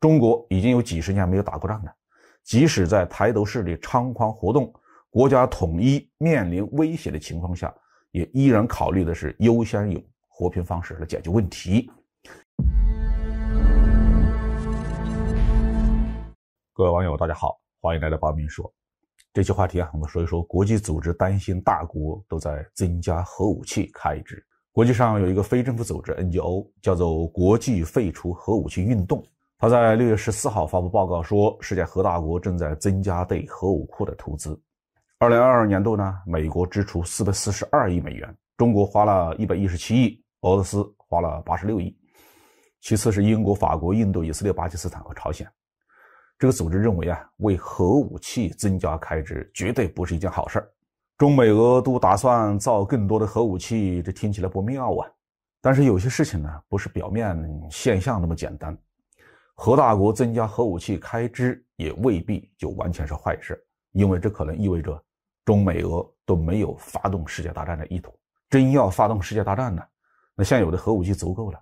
中国已经有几十年没有打过仗了，即使在台独势力猖狂活动、国家统一面临威胁的情况下，也依然考虑的是优先用和平方式来解决问题。各位网友大家好，欢迎来到巴明说。这期话题我们说一说国际组织担心大国都在增加核武器开支。国际上有一个非政府组织 NGO 叫做国际废除核武器运动，他在6月14号发布报告说，世界核大国正在增加对核武库的投资。2022年度呢，美国支出442亿美元，中国花了117亿，俄罗斯花了86亿，其次是英国、法国、印度、以色列、巴基斯坦和朝鲜。这个组织认为为核武器增加开支绝对不是一件好事。中美俄都打算造更多的核武器，这听起来不妙啊。但是有些事情呢，不是表面现象那么简单。核大国增加核武器开支也未必就完全是坏事，因为这可能意味着中美俄都没有发动世界大战的意图。真要发动世界大战呢，那现有的核武器足够了，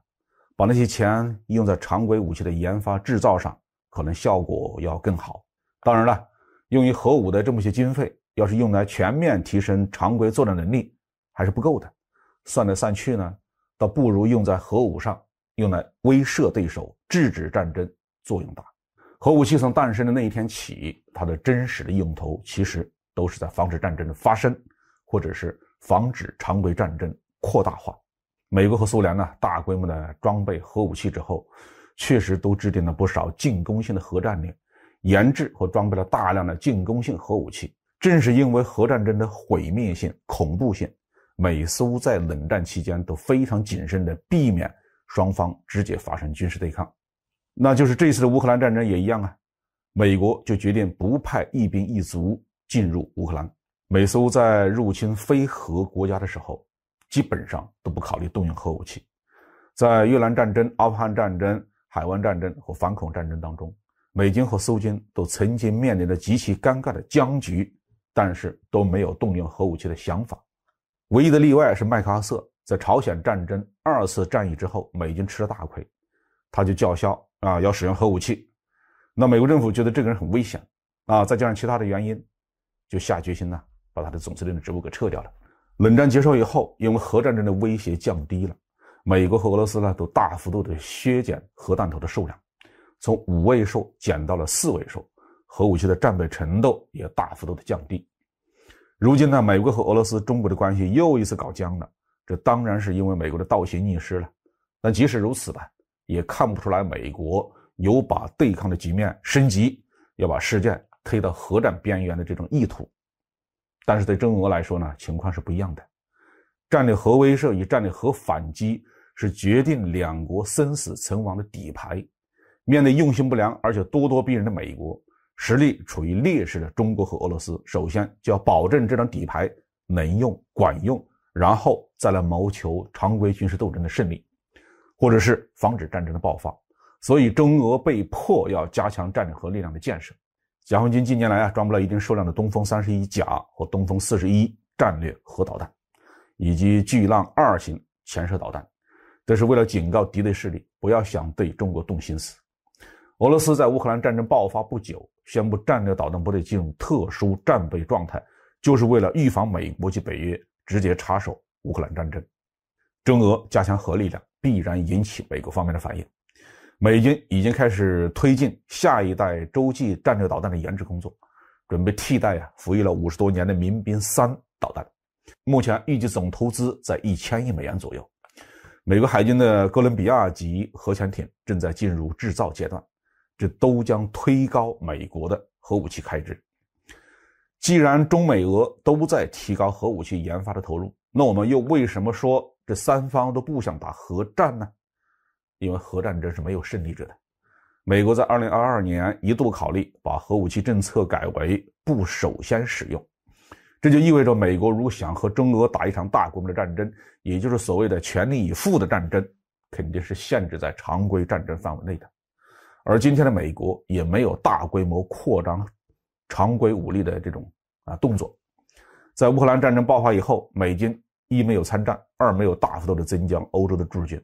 把那些钱用在常规武器的研发制造上，可能效果要更好。当然了，用于核武的这么些经费，要是用来全面提升常规作战能力，还是不够的。算来算去呢，倒不如用在核武上，用来威慑对手、制止战争作用大。核武器从诞生的那一天起，它的真实的用途其实都是在防止战争的发生，或者是防止常规战争扩大化。美国和苏联呢，大规模的装备核武器之后，确实都制定了不少进攻性的核战略，研制和装备了大量的进攻性核武器。正是因为核战争的毁灭性、恐怖性，美苏在冷战期间都非常谨慎地避免双方直接发生军事对抗。那就是这次的乌克兰战争也一样美国就决定不派一兵一卒进入乌克兰。美苏在入侵非核国家的时候，基本上都不考虑动用核武器。在越南战争、阿富汗战争、海湾战争和反恐战争当中，美军和苏军都曾经面临着极其尴尬的僵局，但是都没有动用核武器的想法。唯一的例外是麦克阿瑟，在朝鲜战争2次战役之后，美军吃了大亏，他就叫嚣要使用核武器。那美国政府觉得这个人很危险再加上其他的原因，就下决心把他的总司令的职务给撤掉了。冷战结束以后，因为核战争的威胁降低了，美国和俄罗斯都大幅度的削减核弹头的数量，从5位数减到了4位数，核武器的战备程度也大幅度的降低。如今美国和俄罗斯、中国的关系又一次搞僵了，这当然是因为美国的倒行逆施了。但即使如此也看不出来美国有把对抗的局面升级，要把世界推到核战边缘的这种意图。但是对中俄来说呢，情况是不一样的。战略核威慑与战略核反击是决定两国生死存亡的底牌。面对用心不良而且咄咄逼人的美国，实力处于劣势的中国和俄罗斯，首先就要保证这张底牌能用、管用，然后再来谋求常规军事斗争的胜利，或者是防止战争的爆发。所以中俄被迫要加强战略核力量的建设。解放军近年来装备了一定数量的东风31甲和东风41战略核导弹，以及巨浪2型潜射导弹，这是为了警告敌对势力不要想对中国动心思。俄罗斯在乌克兰战争爆发不久，宣布战略导弹部队进入特殊战备状态，就是为了预防美国及北约直接插手乌克兰战争。中俄加强核力量必然引起美国方面的反应。美军已经开始推进下一代洲际战略导弹的研制工作，准备替代服役了50多年的民兵3导弹。目前预计总投资在1000亿美元左右。美国海军的哥伦比亚级核潜艇正在进入制造阶段，这都将推高美国的核武器开支。既然中美俄都在提高核武器研发的投入，那我们又为什么说这3方都不想打核战呢？因为核战争是没有胜利者的。美国在2022年一度考虑把核武器政策改为不首先使用，这就意味着美国如果想和中俄打一场大规模的战争，也就是所谓的全力以赴的战争，肯定是限制在常规战争范围内的。而今天的美国也没有大规模扩张常规武力的这种动作。在乌克兰战争爆发以后，美军一没有参战，二没有大幅度的增加欧洲的驻军，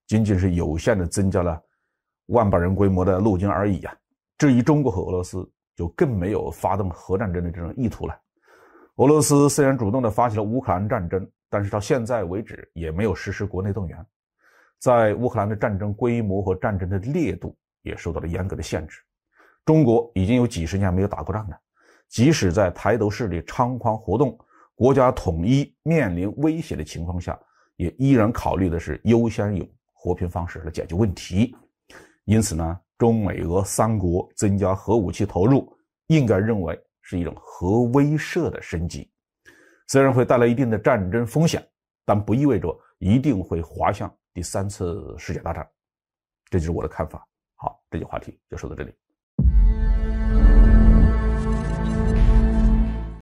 仅仅是有限的增加了万把人规模的陆军而已啊。至于中国和俄罗斯，就更没有发动核战争的这种意图了。俄罗斯虽然主动的发起了乌克兰战争，但是到现在为止也没有实施国内动员。在乌克兰的战争规模和战争的烈度也受到了严格的限制。中国已经有几十年没有打过仗了，即使在台独势力猖狂活动、国家统一面临威胁的情况下，也依然考虑的是优先用和平方式来解决问题。因此呢，中美俄三国增加核武器投入，应该认为是一种核威慑的升级。虽然会带来一定的战争风险，但不意味着一定会滑向第3次世界大战。这就是我的看法。好，这期话题就说到这里。